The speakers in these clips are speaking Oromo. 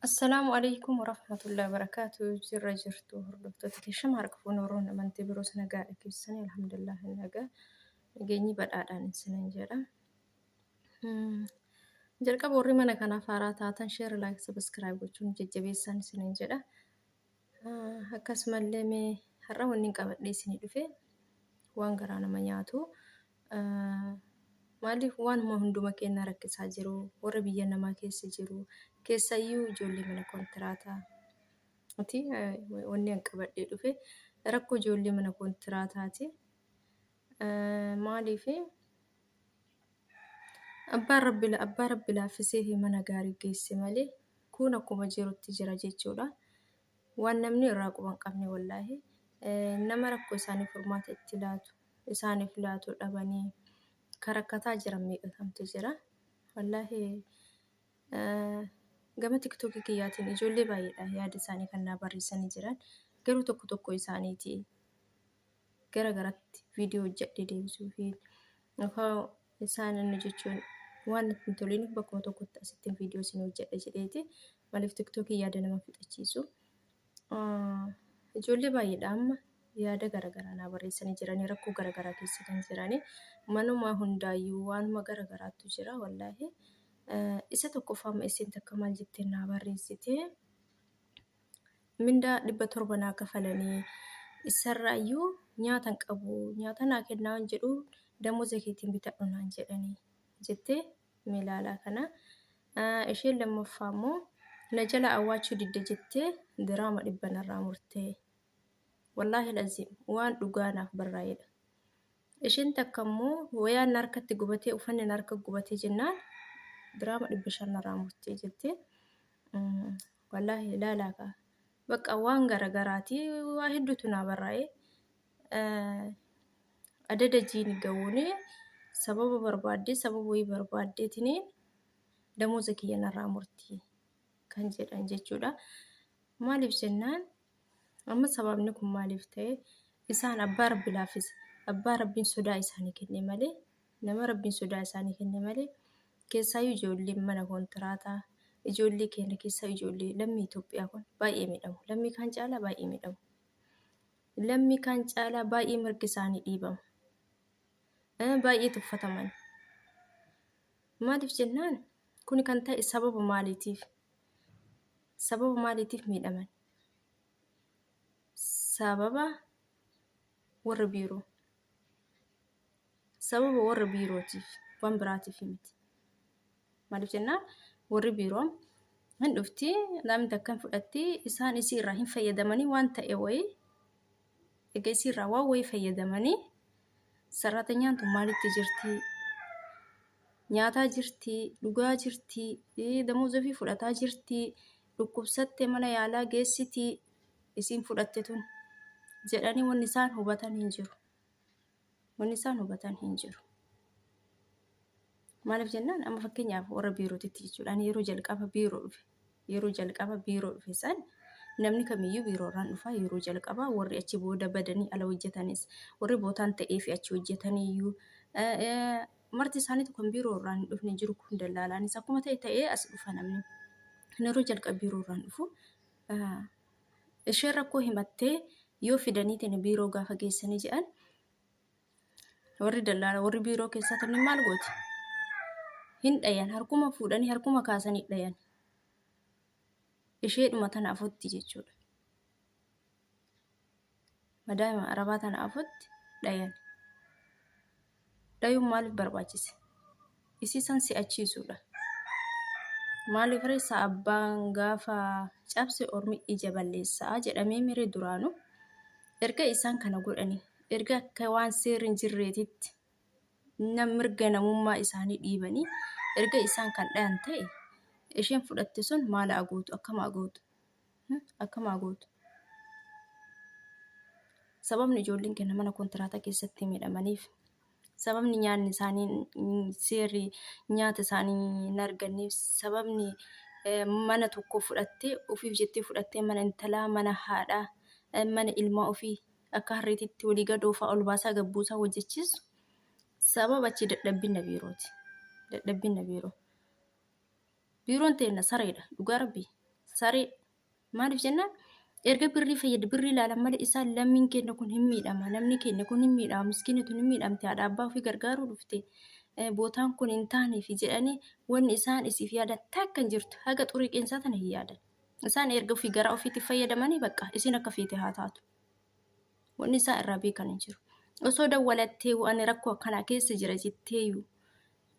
السلام عليكم ورحمة الله وبركاته. جرى جرتو هردوفتو كيشم هركفون ورون من تبروس نجا كيسني الحمد لله نجا جيني بدأنا نسنين جرا. جركا بوري منا كنا فارات شير لايك سبسكرايب وشون ججبيسان سنين جرا. هكاس ملمي هرا ونين قبل لي سنين دفي وان قرانا منياتو. Maaliif waanuma hunduma keenya rakkisaa jiru warra biyya namaa keessa jiru keessayyuu ijoollee mana kontiraataa wanni an qabadhee dhufe rakkoo ijoollee mana kontiraataati. Maaliif abbaa rabbi laaffisee fi mana gaarii geesse malee kun akkuma jirutti jira jechuudha. Waan namni irraa quban qabne wallaahi nama rakkoo isaanii furmaata itti laatu isaaniif laatu dhabanii karakkataa jiran meeqatamtu jira. Wallaahi gama tiktokii kiyyaatiin ijoollee baay'eedha yaada isaanii kan naa barreessanii jiran. Garuu tokko isaaniiti gara garatti viidiyoo hojjedhee deebisuu fi isaan inni jechuun waan ittiin toliin bakkuma tokkotti asittiin viidiyoo isin hojjedha jedheeti maaliif tiktokii yaada nama fixachiisu. Ijoollee baay'eedha amma yaada garagaraa naa barreessanii jiranii rakkoo garagaraa keessa kan jiranii manuma hundaayyuu waanuma garagaraatu jira wallaahi. Isa tokkoffaa isin takka maal jettee naa barreessite mindaa 700 naa kafalanii isarraayyuu nyaatan qabu nyaata naa kennaa jedhu damooza keetiin bitadhu naan jedhanii jettee milaalaa kana. Isheen lammaffaa immoo na jala awwaachuu didde jettee diraama 100 narraa murtee wallaahi lazim waan dhugaanaaf barraa'edha. Isheen takka immoo wayaan harkatti gubatee uffanni harka gubatee jennaan diraama 500 narraa murtee jettee wallaahi ilaalaa kaa bakka waan garagaraati waa hedduutu naa barraa'e. Adada jiini ga'uuni sababa wayii barbaaddeetiniin damooza kiyya narraa murtii kan jedhan jechuudha. Maaliif jennaan amma sababni kun maaliif ta'e isaan abbaa rabbi laaffise abbaa rabbiin sodaa isaanii kenne malee nama rabbiin sodaa isaanii kenne malee keessaayyuu ijoolleen mana kontiraataa ijoollee keenya keessaa ijoollee lammii Itoophiyaa kun baay'ee miidhamu lammii kaan caalaa baay'ee miidhamu lammii kaan caalaa baay'ee mirgi isaanii dhiibamu baay'ee tuffataman. Maaliif jennaan kun kan ta'e sababa maaliitiif miidhaman sababa warra biirootiif waan biraatiif miti. Maaliif jennaan warri biiroon hin dhufti namni takkan fudhatti isaan isii irraa hin fayyadamanii waan ta'e wayii egaa isii irraa waan wayii fayyadamanii sarratanyaan tun maalitti jirti nyaataa jirti dhugaa jirti damooza ofii fudhataa jirti dhukkubsatte mana yaalaa geessiti isiin fudhatte tun jedhanii wanni isaan hubatan hin jiru. Maaliif jennaan amma fakkeenyaaf warra biirootitti jechuudhaan yeroo jalqaba biiroo dhufe san namni kamiyyuu biiroorraan dhufaa yeroo jalqabaa warri achi booda badanii ala hojjetanis warri bootaan ta'ee fi achi hojjetaniyyuu marti isaaniitu kan biiroorraan hin dhufne jiru kun dallaalaanis akkuma ta'ee as dhufa namni yeroo jalqaba biiroorraan dhufu isheen rakkoo himattee yoo fidaniitiin biiroo gaafa geessanii jedhan warri dallaala warri biiroo keessaa turni maal gooti hin dhayan harkuma fuudhanii harkuma kaasanii dhayan isheedhuma tana afotti jechuudha. Madaa'ima arabaa tana afotti dhayan dhayuun maaliif barbaachise isiisan si'achiisuudha. Maaliif reessa abbaan gaafa cabse ormi ija balleessaa jedhamee miree duraanu erga isaan kana godhanii erga akka waan seerri hin jirreetitti mirga namummaa isaanii dhiibanii erga isaan kan dhayan ta'e isheen fudhatte sun maala agootu akkama agootu. Sababni ijoolleen keenya mana kontiraataa keessatti miidhamaniif sababni nyaanni isaanii seerri nyaata isaanii hin arganneef sababni mana tokko fudhattee ofiif jettee fudhattee mana intalaa mana haadhaa mana ilmaa ofii akka harreetitti walii gadoo fa'aa ol baasaa gabbuusaa hojjechiisu sababa achi dadhabbina biirooti. Biiroon teenya sareedha dhugaa rabbii saree maaliif jennaan erga birrii fayyada birrii ilaalan malee isaan lammiin keenya kun hin miidhama namni keenya kun hin miidhama miskiinni tun hin miidhamte haadha abbaa ofii gargaaruu dhufte bootaan kun hin taaneef jedhanii wanni isaan isiif yaadan takka hin jirtu haga xurii qeensaa tana hin yaadan isaan erga ofii gara ofiitti fayyadamanii bakka isin akka fiite haa taatu wanni isaan irraa beekan hin jiru osoo dawwalattee waan rakkoo akkanaa keessa jira jetteeyyuu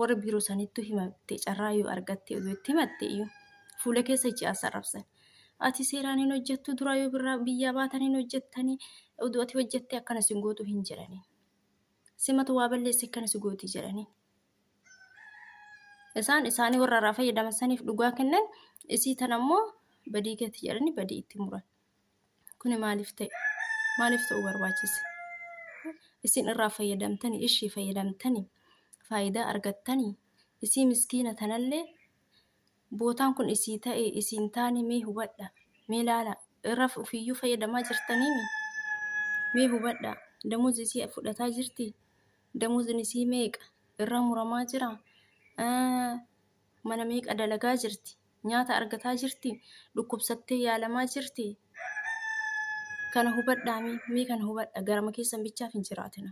warra biiroo sanittu himatte carraayyuu argatte itti himatte iyyuu fuula keessa ijaa sarrabsan ati seeraan hin hojjettu dura yoo birraa biyyaa baatan hin hojjettanii oduu ati hojjette akkana sin gootu hin jedhanii simatu waa balleesse akkana si gooti jedhanii isaanii warra irraa fayyadaman saniif dhugaa kennan isii tan ammoo badii keetti jedhanii badii itti muran kuni maaliif ta'uu barbaachise isin irraa fayyadamtanii ishii fayyadamtanii faayidaa argattanii isii miskiina tanallee bootaan kun isii ta'e isiin taane mee hubadha mee laala irraa ofiiyyuu fayyadamaa jirtanii mee hubadha damuuzi isii fudhataa jirti damuuzni isii meeqa irraa muramaa jira mana meeqa dalagaa jirti nyaata argataa jirti dhukkubsattee yaalamaa jirti kana hubadhaa mee kana hubadha garama keessan bichaaf hin jiraatina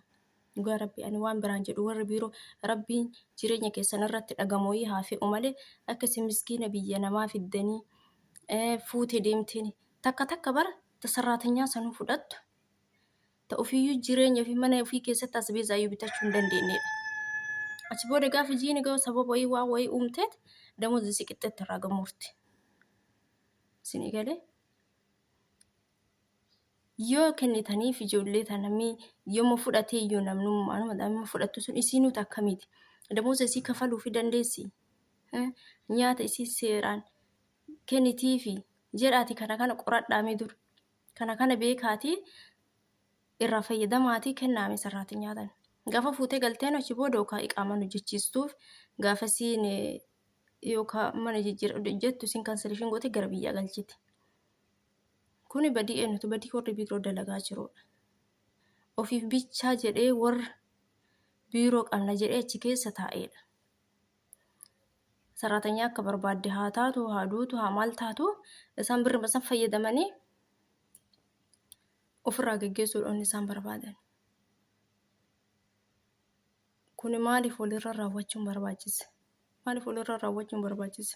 dhugaa rabbi ani waan biraan jedhu warri biiroo rabbiin jireenya keessan irratti dhagamoyii haa fe'u malee akkasi miskiina biyya namaa fiddanii fuute deemtini takka bara tasarraatanyaa sanuu fudhattu ta ofiiyyuu jireenya fi mana ofii keessatti as beezaayyuu bitachuu hin dandeenyedha achi booda gaafa jiini ga'u sababa wayii waa wayii uumteet damuuzi si qixxeetti irraa gamuurti isin galee yoo kennitaniif ijoollee tanamii yommuu fudhatee iyyuu namnummaa fudhattu sun isiinuutu akkamiiti damuuza isii kafaluu fi dandeessi nyaata isii seeraan kennitiifi jedhaati kana qoradhaamee dur kana beekaatii irraa fayyadamaatii kennaame sarraati nyaatan gaafa fuutee galteen achi booda yookaan iqaaman hojjechiistuuf gaafa siin yookaan mana jettu siin kanselishin goote gara biyyaa galchiti. Kuni badii eenyutu badii warri biiroo dalagaa jirudha. Ofiif bichaa jedhee warra biiroo qabna jedhee achi keessa taa'edha. Saraatanyaa akka barbaadde haa taatu haa duutu haa maal taatu isaan birrii san fayyadamanii ofirraa geggeessuudhaan isaan barbaadan. Kuni maaliif walirra raawwachuun barbaachise? Maaliif walirra raawwachuun barbaachise?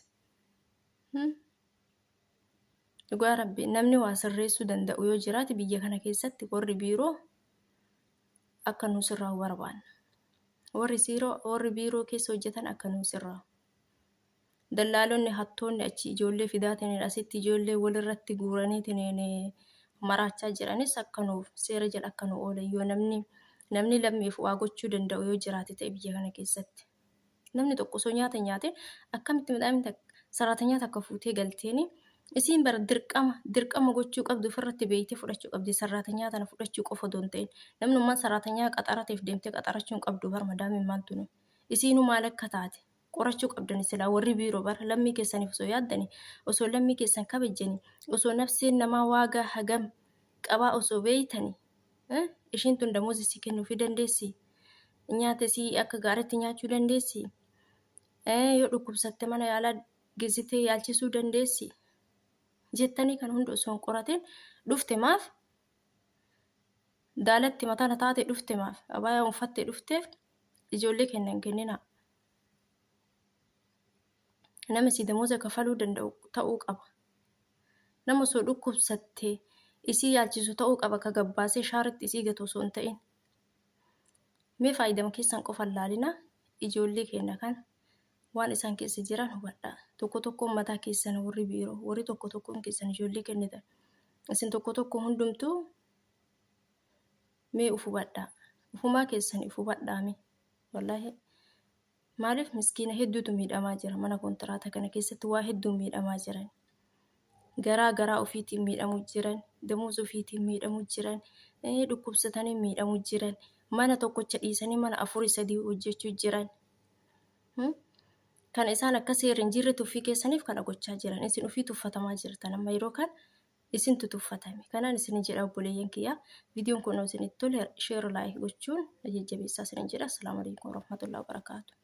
Dhugaa rabbi namni waa sirreessuu danda'u yoo jiraate biyya kana keessatti warri biiroo akka nusirraa barbaanna. Warri biiroo keessa hojjetan akka nusirraa. Dallaalonni hattoonni achi ijoollee fidaatanii asitti ijoollee walirratti guuranii maraachaa jiranis akka nuuf seera jala akka nu oolan yoo namni lammiif waa gochuu danda'u yoo jiraate ta'e biyya kana keessatti. Namni tokko osoo nyaata nyaate akkamitti midhaan saraatanyaa takka fuutee galteeni isiin bara dirqama gochuu qabdu ofirratti beeytee fudhachuu qabdi saraatanyaa tana fudhachuu qofa osoo hin ta'in namnummaan saraatanyaa qaxarateef deemtee qaxarachuun qabdu bara madaamiin maaltu nu isiinuu maal akka taate qorachuu qabdan silaa warri biiroo bara lammii keessaniif osoo yaaddani osoo lammii keessan kabajjani osoo nafseen namaa waagaa hagam qabaa osoo beeytani ishiin tun damuuzi si kennuufi dandeessi nyaata isii akka gaariitti nyaachuu dandeessi yoo dhukkubsatte mana yaalaa geessitee yaalchisuu dandeessi jettanii kan hundi osoo hin qoratin dhufte maaf daalatti mataan taate dhufte maaf abaayaa uffattee dhufteef ijoollee kennan kennina. Nama si damuuza kafaluu danda'u ta'uu qaba. Nama osoo dhukkubsattee isii yaalchisu ta'uu qaba ka gabbaasee shaaritti isii gatu osoo hin ta'in. Mee faayidama keessan qofan laalina ijoollee kenna kan waan isaan keessa jiran hubadhaa. Tokko mataa keessan warri biiroo warri tokko keessan ijoollee kennitan. Isin tokko hundumtuu mee ufubadhaa. Ufumaa keessan ufubadhaa mee wallaahi. Maaliif miskiina hedduutu miidhamaa jira mana kontiraata kana keessatti waa hedduu miidhamaa jiran. Garaa ofiitiin miidhamuu jiran, damuuza ofiitiin miidhamuu jiran, dhukkubsatanii miidhamuu jiran, mana tokkocha dhiisanii mana 4-3 hojjechuu jiran. Kan isaan akka seerri hin jirre tuffii keessaniif kana gochaa jiran. Isin ofii tuffatamaa jirtan amma yeroo kan isintu tuffatame. Kanaan isin jedha obboleeyyan kiyyaa. Viidiyoon kun isinitti tole share like gochuun jajjabeessaa isin jedha. Assalaamu alaykum warahmatullahi wabarakaatuh.